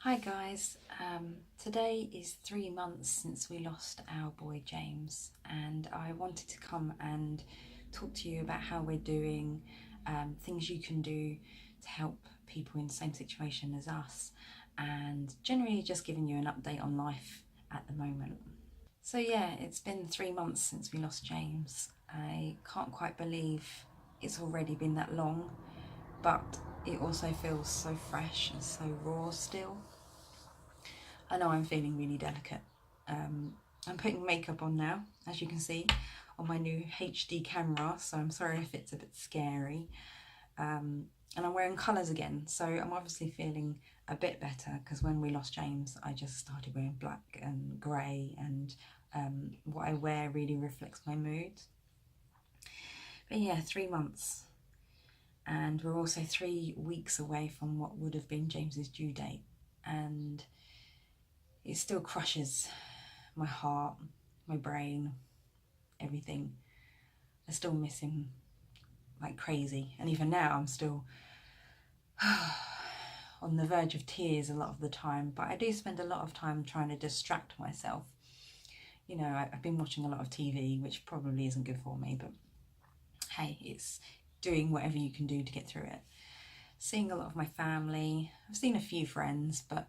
Hi guys, today is 3 months since we lost our boy James, and I wanted to come and talk to you about how we're doing, things you can do to help people in the same situation as us, and generally just giving you an update on life at the moment. So yeah, it's been 3 months since we lost James. I can't quite believe it's already been that long, but it also feels so fresh and so raw still. I know I'm feeling really delicate. I'm putting makeup on now, as you can see, on my new HD camera, so I'm sorry if it's a bit scary. And I'm wearing colours again, so I'm obviously feeling a bit better, because when we lost James I just started wearing black and grey, and what I wear really reflects my mood. But yeah, 3 months, and we're also 3 weeks away from what would have been James's due date, and it still crushes my heart, my brain, everything. I still miss him like crazy, and even now I'm still on the verge of tears a lot of the time, but I do spend a lot of time trying to distract myself. You know, I've been watching a lot of TV, which probably isn't good for me, but hey, it's doing whatever you can do to get through it. Seeing a lot of my family, I've seen a few friends, but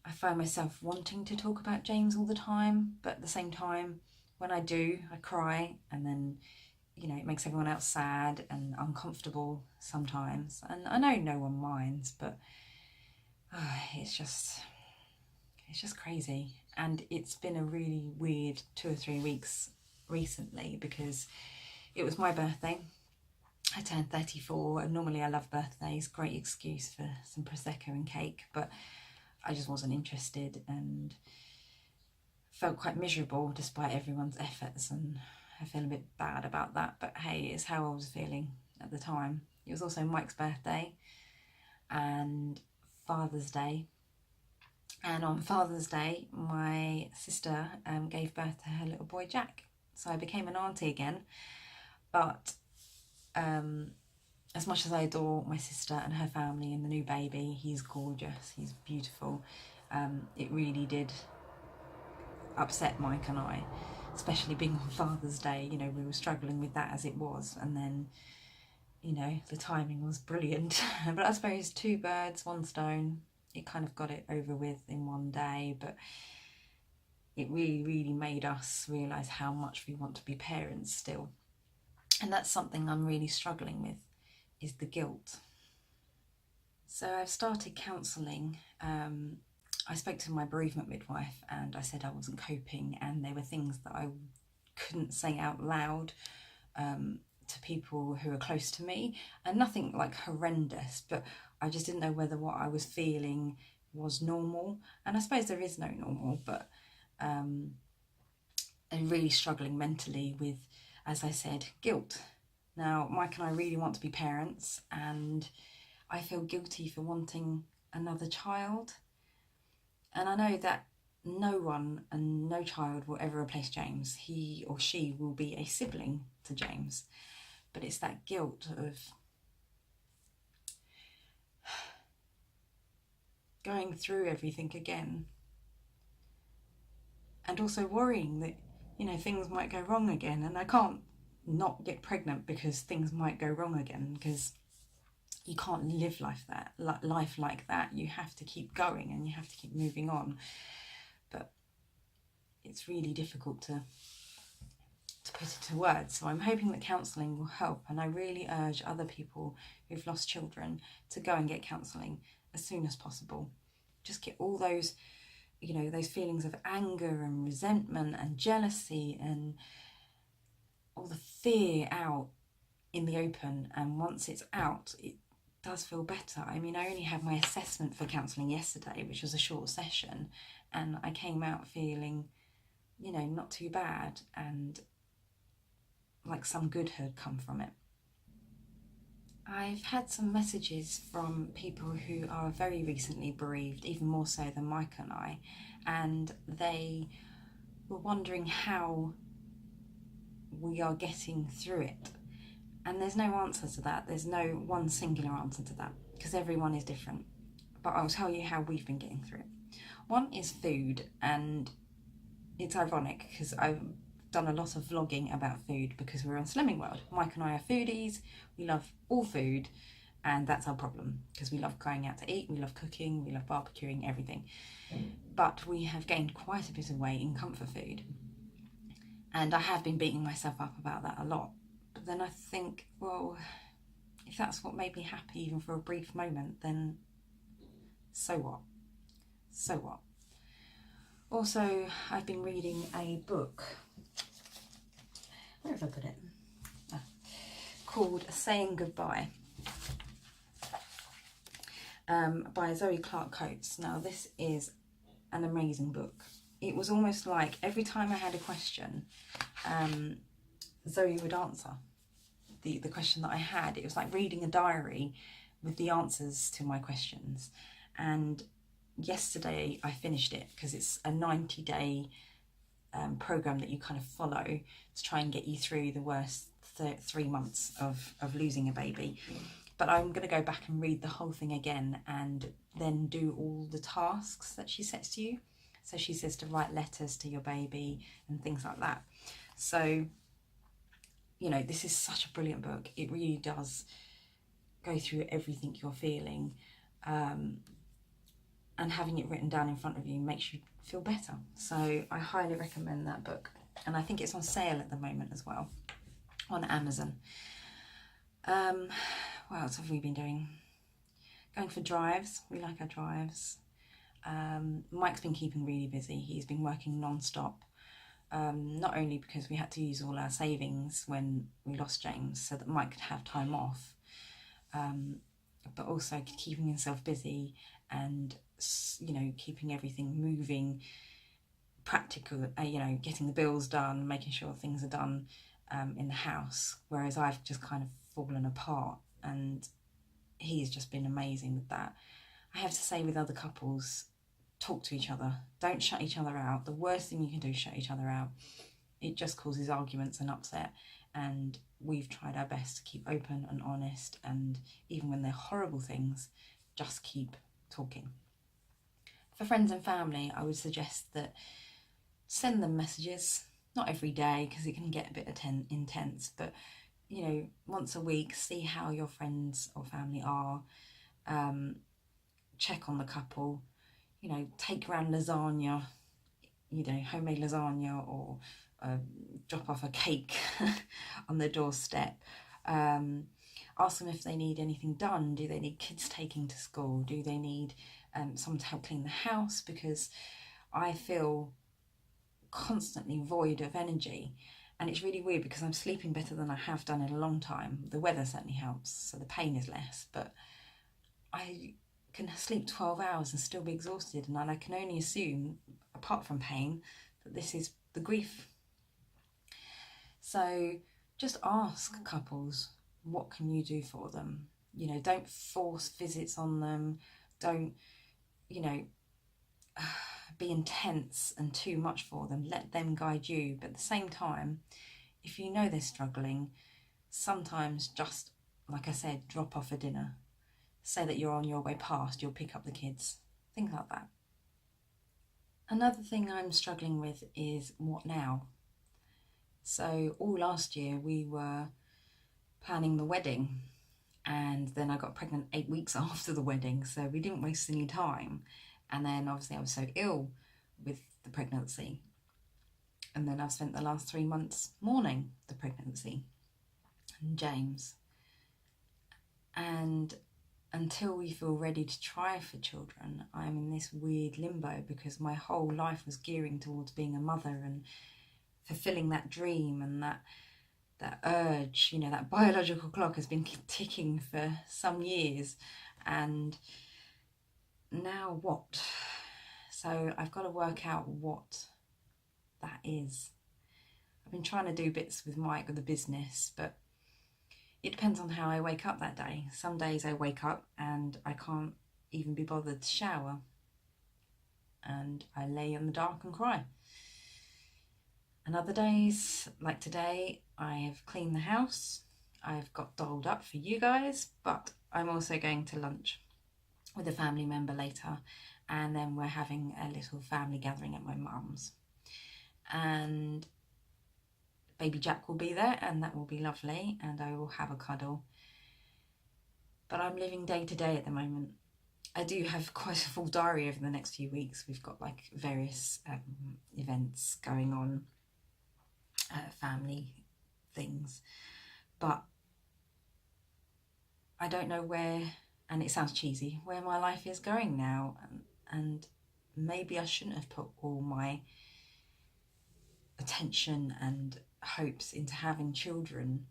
I find myself wanting to talk about James all the time, but at the same time, when I do, I cry, and then, you know, it makes everyone else sad and uncomfortable sometimes. And I know no one minds, but it's just crazy. And it's been a really weird 2 or 3 weeks recently, because it was my birthday. I turned 34, and normally I love birthdays, great excuse for some Prosecco and cake, but I just wasn't interested and felt quite miserable despite everyone's efforts, and I feel a bit bad about that, but hey, it's how I was feeling at the time. It was also Mike's birthday and Father's Day, and on Father's Day my sister gave birth to her little boy Jack, so I became an auntie again. But as much as I adore my sister and her family and the new baby, he's gorgeous, he's beautiful, it really did upset Mike and I, especially being on Father's Day. You know, we were struggling with that as it was, and then, you know, the timing was brilliant. But I suppose two birds, one stone, it kind of got it over with in one day, but it really made us realise how much we want to be parents still. And that's something I'm really struggling with, is the guilt. So I've started counselling. I spoke to my bereavement midwife and I said I wasn't coping, and there were things that I couldn't say out loud to people who are close to me, and nothing like horrendous, but I just didn't know whether what I was feeling was normal. And I suppose there is no normal, but I'm really struggling mentally with, as I said, guilt. Now, Mike and I really want to be parents, and I feel guilty for wanting another child. And I know that no one and no child will ever replace James. He or she will be a sibling to James. But it's that guilt of going through everything again, and also worrying that, you know, things might go wrong again. And I can't not get pregnant because things might go wrong again, because you can't live life like that. You have to keep going and you have to keep moving on. But it's really difficult to put it to words. So I'm hoping that counselling will help, and I really urge other people who've lost children to go and get counselling as soon as possible. Just get all those, you know, those feelings of anger and resentment and jealousy and all the fear out in the open. And once it's out, it does feel better. I mean, I only had my assessment for counselling yesterday, which was a short session, and I came out feeling, you know, not too bad, and like some good had come from it. I've had some messages from people who are very recently bereaved, even more so than Mike and I, and they were wondering how we are getting through it. And there's no answer to that. There's no one singular answer to that, because everyone is different. but I'll tell you how we've been getting through it. One is food, and it's ironic because I've done a lot of vlogging about food because we're on Slimming World. Mike and I are foodies, we love all food, and that's our problem because we love going out to eat, we love cooking, we love barbecuing, everything. But we have gained quite a bit of weight in comfort food, and I have been beating myself up about that a lot. But then I think, well, if that's what made me happy even for a brief moment, then so what? So what? Also, I've been reading a book, where have I put it? Called Saying Goodbye, by Zoe Clark Coates. Now, this is an amazing book. It was almost like every time I had a question, Zoe would answer the question that I had. It was like reading a diary with the answers to my questions. And yesterday I finished it because it's a 90-day program that you kind of follow to try and get you through the worst 3 months of losing a baby. But I'm going to go back and read the whole thing again and then do all the tasks that she sets you. So she says to write letters to your baby and things like that. So, you know, this is such a brilliant book. It really does go through everything you're feeling. And having it written down in front of you makes you feel better. So I highly recommend that book. And I think it's on sale at the moment as well on Amazon. What else have we been doing? Going for drives. We like our drives. Mike's been keeping really busy. He's been working non-stop. Not only because we had to use all our savings when we lost James so that Mike could have time off, but also keeping himself busy and, you know, keeping everything moving, practical, you know, getting the bills done, making sure things are done in the house, whereas I've just kind of fallen apart, and he's just been amazing with that. I have to say, with other couples, talk to each other. Don't shut each other out. The worst thing you can do is shut each other out. It just causes arguments and upset, and we've tried our best to keep open and honest, and even when they're horrible things, just keep talking. For friends and family, I would suggest that send them messages, not every day because it can get a bit intense, but, you know, once a week, see how your friends or family are, check on the couple, you know, take around lasagna, you know, homemade lasagna, or drop off a cake on their doorstep. Ask them if they need anything done. Do they need kids taking to school? Do they need someone to help clean the house? Because I feel constantly void of energy, and it's really weird because I'm sleeping better than I have done in a long time. The weather certainly helps, so the pain is less, but I can sleep 12 hours and still be exhausted, and I can only assume, apart from pain, that this is the grief. So just ask couples, what can you do for them? You know, don't force visits on them. Don't, you know, be intense and too much for them. Let them guide you. But at the same time, if you know they're struggling, sometimes just, like I said, drop off a dinner. Say that you're on your way past, you'll pick up the kids. Things like that. Another thing I'm struggling with is what now? So all last year we were planning the wedding, and then I got pregnant 8 weeks after the wedding, so we didn't waste any time. And then obviously I was so ill with the pregnancy, and then I've spent the last 3 months mourning the pregnancy and James. And until we feel ready to try for children, I'm in this weird limbo, because my whole life was gearing towards being a mother and fulfilling that dream, and that urge, you know, that biological clock has been ticking for some years, and now what? So I've got to work out what that is. I've been trying to do bits with Mike with the business, but it depends on how I wake up that day. Some days I wake up and I can't even be bothered to shower, and I lay in the dark and cry. And other days, like today, I have cleaned the house, I've got dolled up for you guys, but I'm also going to lunch with a family member later, and then we're having a little family gathering at my mum's, and baby Jack will be there, and that will be lovely, and I will have a cuddle. But I'm living day to day at the moment. I do have quite a full diary over the next few weeks. We've got like various events going on, family things, but I don't know where, and it sounds cheesy, where my life is going now, and maybe I shouldn't have put all my attention and hopes into having children.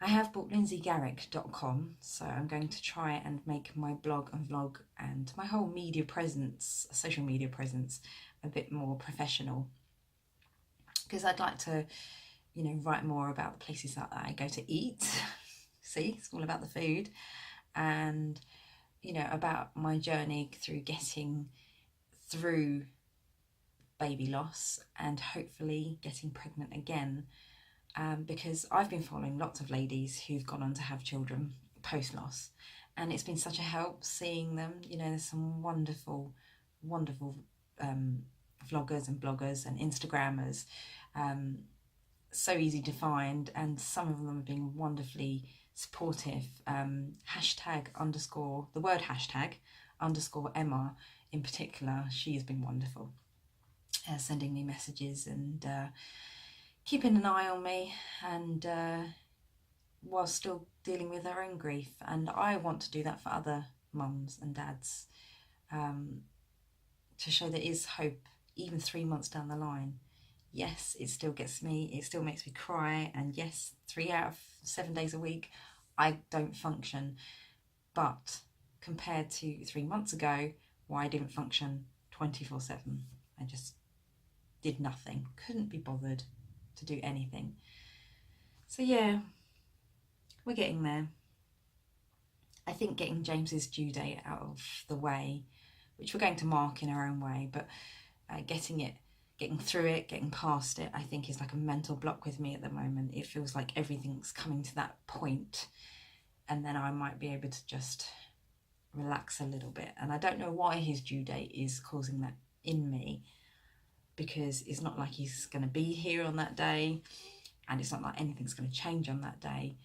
I have bought lindsaygarrick.com, so I'm going to try and make my blog and vlog and my whole media presence, social media presence, a bit more professional, because I'd like to, you know, write more about the places that I go to eat. See, it's all about the food, and, you know, about my journey through getting through baby loss and hopefully getting pregnant again, because I've been following lots of ladies who've gone on to have children post-loss, and it's been such a help seeing them. You know, there's some wonderful vloggers and bloggers and Instagrammers, so easy to find, and some of them have been wonderfully supportive. Hashtag underscore, the word hashtag underscore Emma in particular, she has been wonderful, sending me messages and keeping an eye on me, and while still dealing with her own grief. And I want to do that for other mums and dads, to show there is hope even 3 months down the line. Yes, it still gets me, it still makes me cry, and yes, 3 out of 7 days a week I don't function, but compared to 3 months ago, where I didn't function 24/7, I just did nothing, couldn't be bothered to do anything. So yeah, we're getting there. I think getting James's due date out of the way, which we're going to mark in our own way, but getting through it, getting past it, I think is like a mental block with me at the moment. It feels like everything's coming to that point, and then I might be able to just relax a little bit. And I don't know why his due date is causing that in me, because it's not like he's going to be here on that day, and it's not like anything's going to change on that day,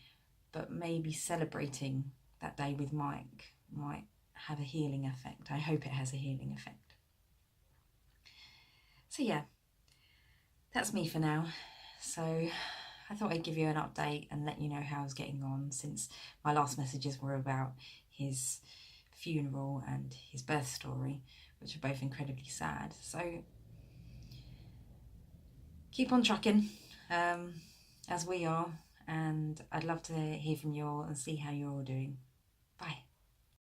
but maybe celebrating that day with Mike might have a healing effect. I hope it has a healing effect. So yeah, that's me for now. So I thought I'd give you an update and let you know how I was getting on, since my last messages were about his funeral and his birth story, which are both incredibly sad. So keep on trucking, as we are, and I'd love to hear from you all and see how you're all doing.